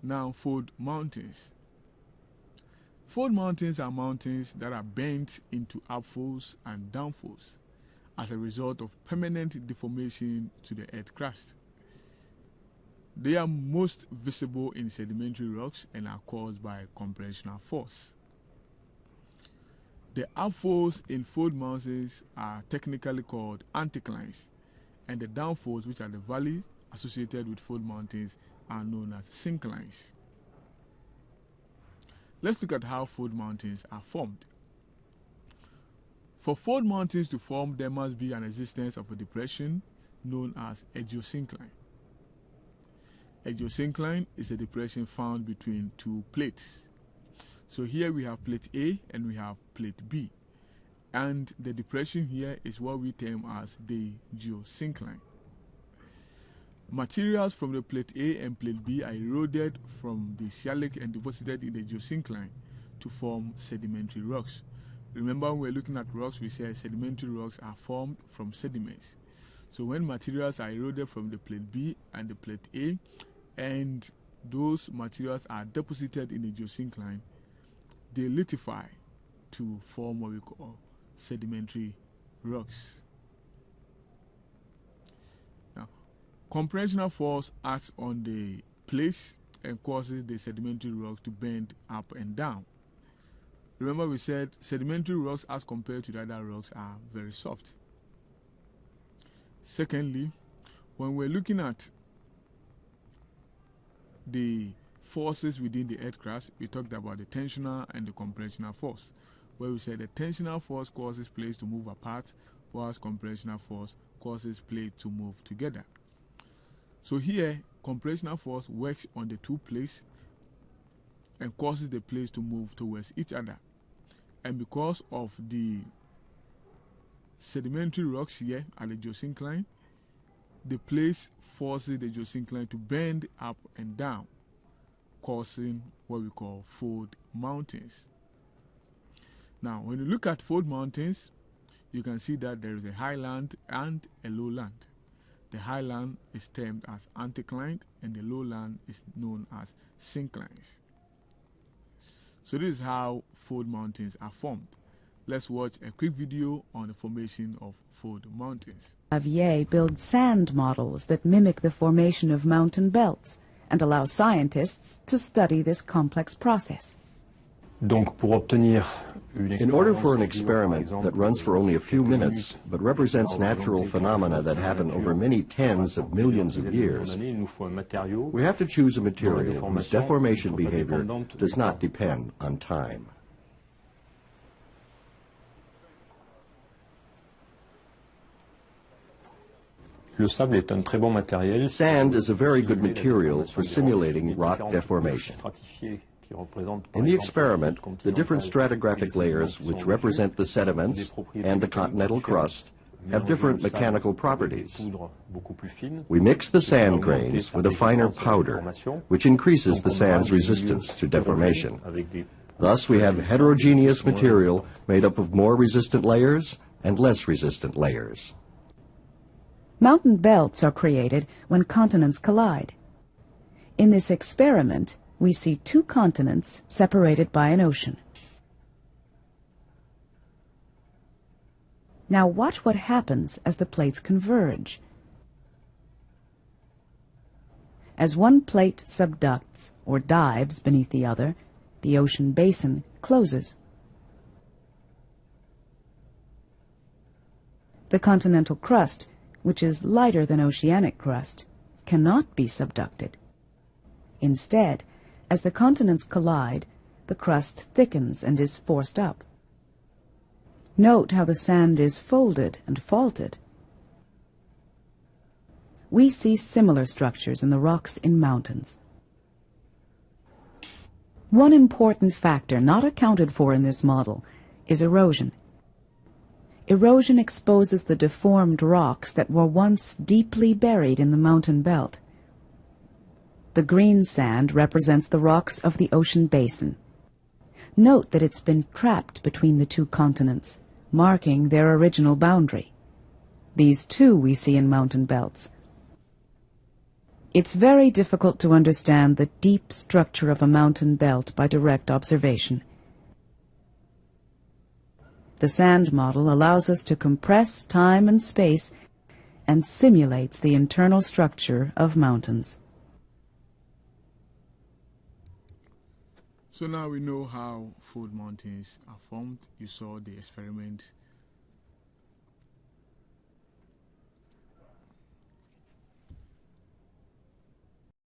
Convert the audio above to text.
Now, fold mountains. Fold mountains are mountains that are bent into upfolds and downfolds as a result of permanent deformation to the earth crust. They are most visible in sedimentary rocks and are caused by compressional force. The upfolds in fold mountains are technically called anticlines, and the downfolds, which are the valleys associated with fold mountains, are known as synclines. Let's look at how fold mountains are formed. For fold mountains to form, there must be an existence of a depression known as a geosyncline. A geosyncline is a depression found between two plates. So here we have plate A and we have plate B. And the depression here is what we term as the geosyncline. Materials from the plate A and plate B are eroded from the sialic and deposited in the geosyncline to form sedimentary rocks. Remember, when we're looking at rocks, we said sedimentary rocks are formed from sediments. So when materials are eroded from the plate B and the plate A, and those materials are deposited in the geosyncline, they litify to form what we call sedimentary rocks. Now, compressional force acts on the plates and causes the sedimentary rock to bend up and down. Remember, we said sedimentary rocks as compared to the other rocks are very soft. Secondly, when we're looking at the forces within the earth crust, we talked about the tensional and the compressional force, where we said the tensional force causes plates to move apart, whilst compressional force causes plates to move together. So here, compressional force works on the two plates and causes the plates to move towards each other. And because of the sedimentary rocks here at the geosyncline, the plates forces the geosyncline to bend up and down, causing what we call fold mountains. Now, when you look at fold mountains, you can see that there is a highland and a lowland. The highland is termed as anticline, and the lowland is known as synclines. So this is how fold mountains are formed. Let's watch a quick video on the formation of fold mountains. Xavier builds sand models that mimic the formation of mountain belts and allow scientists to study this complex process. In order for an experiment that runs for only a few minutes but represents natural phenomena that happen over many tens of millions of years, we have to choose a material whose deformation behavior does not depend on time. Sand is a very good material for simulating rock deformation. In the experiment, the different stratigraphic layers which represent the sediments and the continental crust have different mechanical properties. We mix the sand grains with a finer powder, which increases the sand's resistance to deformation. Thus, we have heterogeneous material made up of more resistant layers and less resistant layers. Mountain belts are created when continents collide. In this experiment, we see two continents separated by an ocean. Now watch what happens as the plates converge. As one plate subducts or dives beneath the other, the ocean basin closes. The continental crust, which is lighter than oceanic crust, cannot be subducted. Instead, as the continents collide, the crust thickens and is forced up. Note how the sand is folded and faulted. We see similar structures in the rocks in mountains. One important factor not accounted for in this model is erosion. Erosion exposes the deformed rocks that were once deeply buried in the mountain belt. The green sand represents the rocks of the ocean basin. Note that it's been trapped between the two continents, marking their original boundary. These too we see in mountain belts. It's very difficult to understand the deep structure of a mountain belt by direct observation. The sand model allows us to compress time and space and simulates the internal structure of mountains. So now we know how fold mountains are formed. You saw the experiment